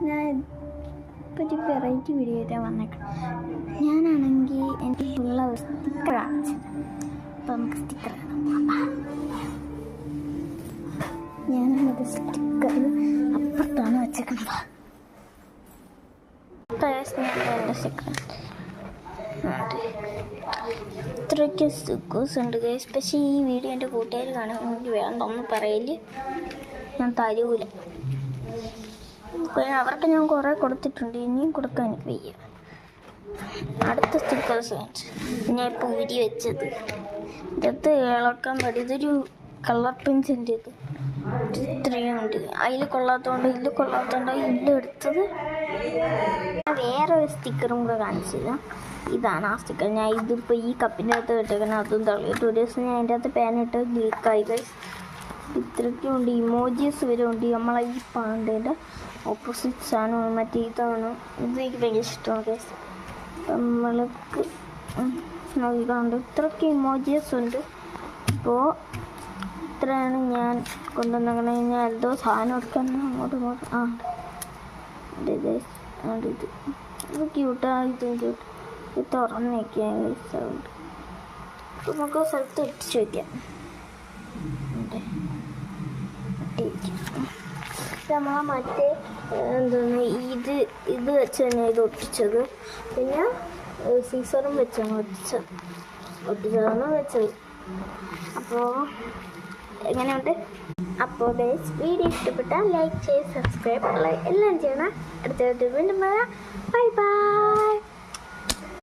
ഞാൻ ഇപ്പോൾ ഒരു വെറൈറ്റി വീഡിയോ ആയിട്ടാണ് വന്നേക്കാം. ഞാനാണെങ്കിൽ എനിക്ക് ഉള്ള ഒരു സ്റ്റിക്കറാണ്. അപ്പോൾ നമുക്ക് സ്റ്റിക്കർ ഞാനൊരു സ്റ്റിക്കർ അപ്പുറത്താണ് വെച്ചേക്കുന്നത്. എൻ്റെ സ്റ്റിക്കർ ഇത്രയ്ക്ക് സ്റ്റിക്കേഴ്സ് ഉണ്ട് ഗൈസ്. പക്ഷേ ഈ വീഡിയോ എൻ്റെ കൂട്ടുകാർ കാണുമെങ്കിൽ വേണ്ടൊന്നും പറയല്, ഞാൻ തരൂല. അവർക്ക് ഞാൻ കുറേ കൊടുത്തിട്ടുണ്ട്, ഇനിയും കൊടുക്കാൻ എനിക്ക് വയ്യ. അടുത്ത സ്റ്റിക്കേഴ്സ് ഞാൻ ഇപ്പോൾ ഊരി വെച്ചത് ഇതത്ത് ഇളക്കാൻ പറ്റും. ഇതൊരു കളർ പെൻസിൻ്റെ ഇത് ഇത്രയും ഉണ്ട്. അതിൽ കൊള്ളാത്തതുകൊണ്ട് ഇല്ല എടുത്തത്. വേറെ ഒരു സ്റ്റിക്കറും കൂടെ കാണിച്ചില്ല. ഇതാണ് ആ സ്റ്റിക്കർ. ഞാൻ ഇതിപ്പോൾ ഈ കപ്പിൻ്റെ അകത്ത് ഇട്ടേക്കണം. അതും തള്ളിയിട്ട് ഒരു ദിവസം ഞാൻ അതിൻ്റെ അകത്ത് പാനിട്ട് ലീക്കായി ഗൈസ്. ഇത്രയ്ക്കും ഉണ്ട്. ഇമോജീസ് വരെ ഉണ്ട്. നമ്മളെ ഈ പാണ്ടേൻ്റെ ഓപ്പോസിറ്റ് സാധനമാണ്, മറ്റേ ഇതാണ്. ഇത് എനിക്ക് ഭയങ്കര ഇഷ്ടമാണ് ഗൈസ്. നമ്മൾക്ക് നോക്കിക്കൊണ്ട് ഇത്രയ്ക്ക് ഇമോജീസ് ഉണ്ട്. അപ്പോൾ ഇത്രയാണ് ഞാൻ കൊണ്ടുവന്നേക്കണേ. ഞാൻ എന്തോ സാധനം എടുക്കാൻ അങ്ങോട്ടും ഇങ്ങോട്ടും ഇത് ക്യൂട്ടാണ്. ഇത് തുറന്ന് വയ്ക്കാൻ സൗണ്ട് നമുക്ക് സ്ഥലത്ത് ഒട്ടിച്ച് വയ്ക്കാം. നമ്മളെ മറ്റേ എന്താണ് ഇത് വെച്ച് തന്നെ ഇത് ഒട്ടിച്ചത്. പിന്നെ സീസറും വെച്ചാണ് ഒട്ടിച്ചതാണ് വെച്ചത്. അപ്പോൾ എങ്ങനെയുണ്ട്? അപ്പോൾ വീഡിയോ ഇഷ്ടപ്പെട്ടാൽ ലൈക്ക് ചെയ്ത് സബ്സ്ക്രൈബ് എല്ലാം ചെയ്യണം. അടുത്ത വീണ്ടും വരാം. Bye bye.